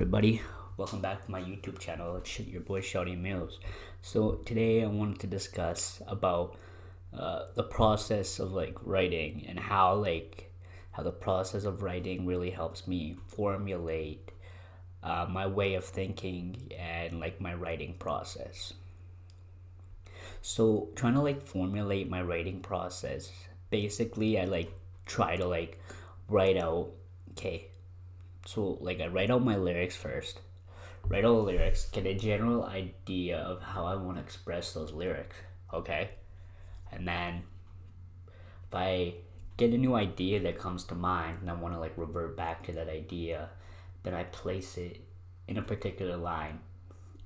everybody? Welcome back to my YouTube channel. It's your boy Shotty Mills. So today I wanted to discuss about the process of writing and how the process of writing really helps me formulate my way of thinking and my writing process. So trying to formulate my writing process, basically I try to write out. Okay, so I write out my lyrics first, write all the lyrics, get a general idea of how I want to express those lyrics, okay? And then if I get a new idea that comes to mind and I want to revert back to that idea, then I place it in a particular line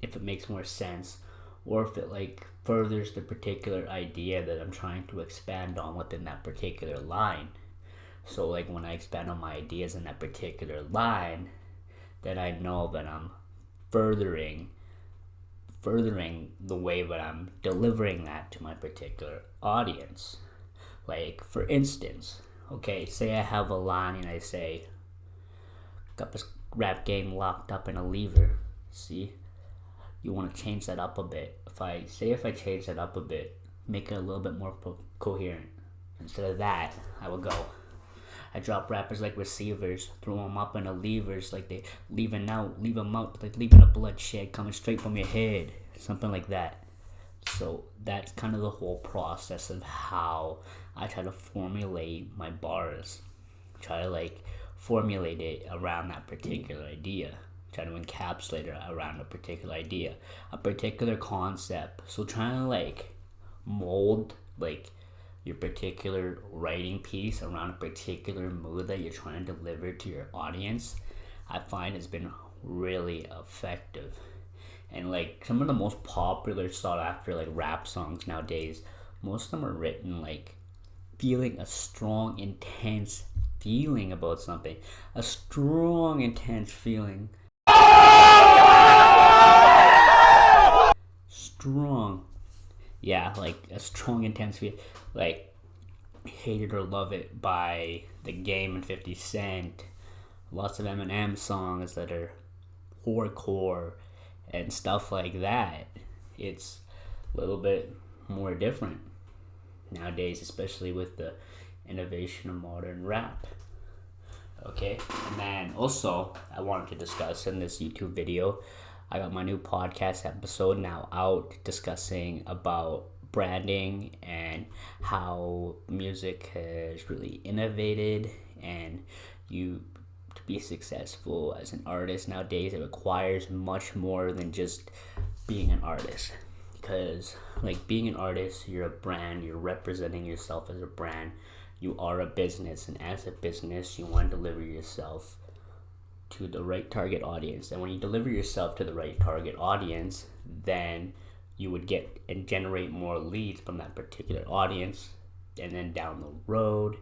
if it makes more sense, or if it furthers the particular idea that I'm trying to expand on within that particular line. So when I expand on my ideas in that particular line, then I know that I'm furthering the way that I'm delivering that to my particular audience. For instance, okay, say I have a line and I say, got this rap game locked up in a lever. See, you want to change that up a bit. If I change that up a bit, make it a little bit more coherent. Instead of that, I would go, I drop rappers like receivers, throw them up in the levers, they leave them out, leaving a bloodshed coming straight from your head, something like that. So that's kind of the whole process of how I try to formulate my bars. Try to formulate it around that particular idea. Try to encapsulate it around a particular idea, a particular concept. So trying to mold your particular writing piece around a particular mood that you're trying to deliver to your audience, I find has been really effective. And some of the most popular sought after rap songs nowadays, most of them are written feeling a strong, intense feeling about something. A strong, intense feeling. Strong. Yeah, a strong, intense feeling. Hate It or Love It by The Game and 50 Cent. Lots of Eminem songs that are hardcore and stuff like that. It's a little bit more different nowadays, especially with the innovation of modern rap. Okay, and then also I wanted to discuss in this YouTube video, I got my new podcast episode now out discussing about branding and how music has really innovated, and to be successful as an artist nowadays, it requires much more than just being an artist. Because being an artist, you're a brand, you're representing yourself as a brand, you are a business, and as a business you want to deliver yourself to the right target audience. And when you deliver yourself to the right target audience, then you would get and generate more leads from that particular audience, and then down the road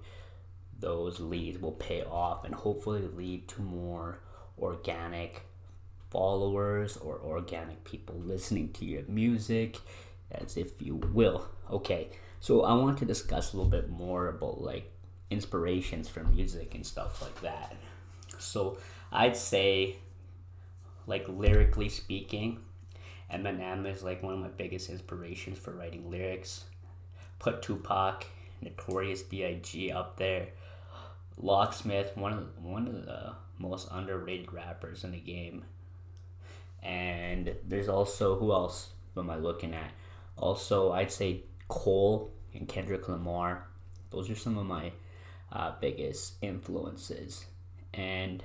those leads will pay off and hopefully lead to more organic followers or organic people listening to your music, as if you will. Okay, so I want to discuss a little bit more about inspirations for music and stuff like that. So I'd say lyrically speaking, Eminem is one of my biggest inspirations for writing lyrics. Put Tupac, Notorious B.I.G. up there. Locksmith, one of the most underrated rappers in the game. And there's also, who else am I looking at? Also, I'd say Cole and Kendrick Lamar. Those are some of my biggest influences. And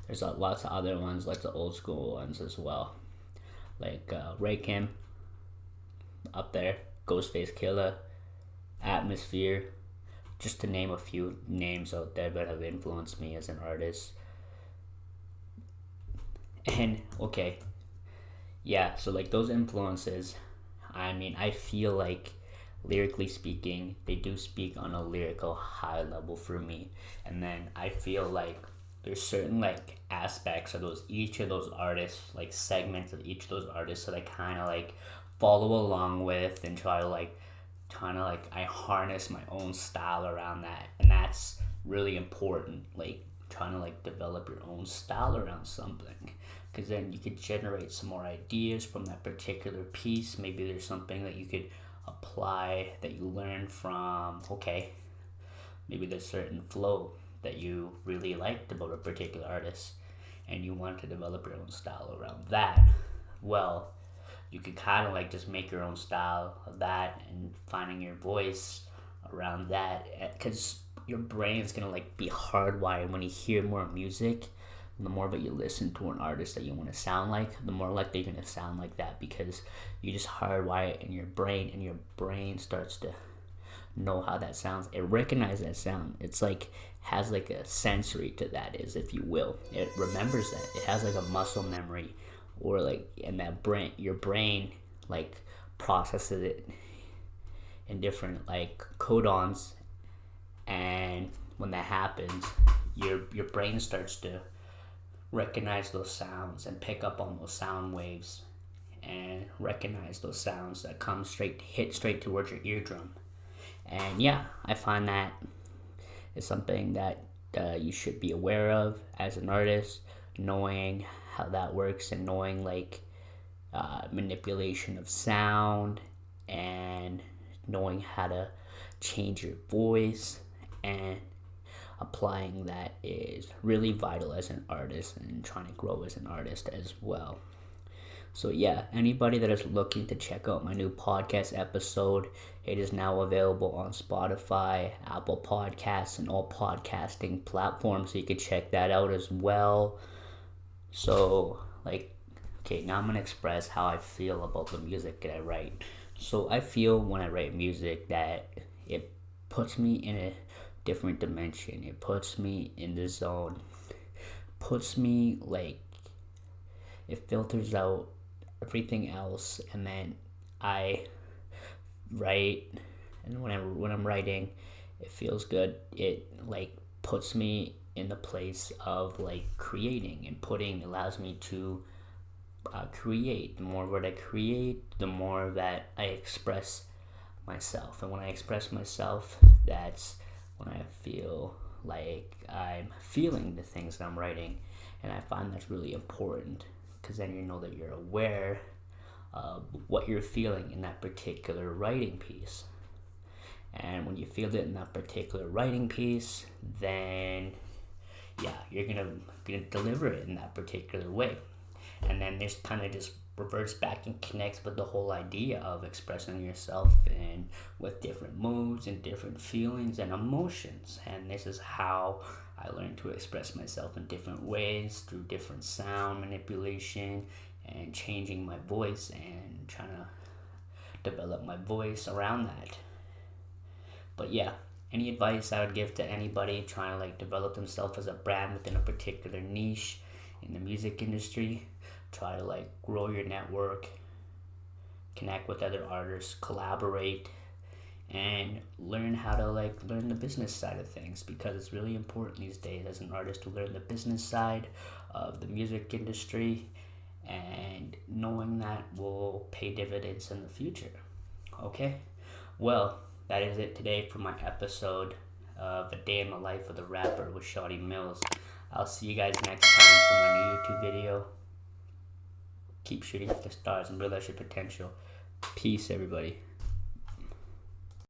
there's lots of other ones, the old school ones as well. Rakim up there, Ghostface Killer, Atmosphere, just to name a few names out there that have influenced me as an artist. And okay, yeah, so those influences, I feel lyrically speaking, they do speak on a lyrical high level for me. And then I feel there's certain aspects of each of those artists, segments of each of those artists that I kind of follow along with and try to I harness my own style around that. And that's really important, trying to like develop your own style around something, because then you could generate some more ideas from that particular piece. Maybe there's something that you could apply that you learned from, okay, maybe there's certain flow that you really liked about a particular artist and you want to develop your own style around that. Well, you could kind of like just make your own style of that and finding your voice around that, because your brain is gonna like be hardwired. When you hear more music, the more that you listen to an artist that you want to sound like, the more likely you're gonna sound like that, because you just hardwire it in your brain, and your brain starts to know how that sounds. It recognizes that sound. It's like has like a sensory to that, is, if you will. It remembers that. It has like a muscle memory, or like in that brain, your brain like processes it in different like codons, and when that happens, your brain starts to recognize those sounds and pick up on those sound waves and recognize those sounds that come hit straight towards your eardrum. And yeah, I find that is something that you should be aware of as an artist, knowing how that works and knowing like manipulation of sound and knowing how to change your voice, and applying that is really vital as an artist and trying to grow as an artist as well. So yeah, anybody that is looking to check out my new podcast episode, it is now available on Spotify, Apple Podcasts, and all podcasting platforms, so you can check that out as well. So like, okay, now I'm gonna express how I feel about the music that I write. So I feel when I write music that it puts me in a different dimension. It puts me in the zone. Puts me like, it filters out everything else, and then I write, and when I'm writing, it feels good. It like puts me in the place of like creating and putting, allows me to create. The more that I create, the more that I express myself, and when I express myself, that's when I feel like I'm feeling the things that I'm writing. And I find that's really important, because then you know that you're aware of what you're feeling in that particular writing piece. And when you feel it in that particular writing piece, then yeah, you're gonna deliver it in that particular way. And then this kind of just reverts back and connects with the whole idea of expressing yourself and with different moods and different feelings and emotions. And this is how I learned to express myself in different ways, through different sound manipulation and changing my voice and trying to develop my voice around that. But yeah, any advice I would give to anybody trying to like develop themselves as a brand within a particular niche in the music industry, try to like grow your network, connect with other artists, collaborate, and learn how to like learn the business side of things, because it's really important these days as an artist to learn the business side of the music industry, and knowing that will pay dividends in the future. Okay, well, that is it today for my episode of A Day in the Life of the Rapper with Shotty Mills. I'll see you guys next time for my new YouTube video. Keep shooting for the stars and realize your potential. Peace, everybody.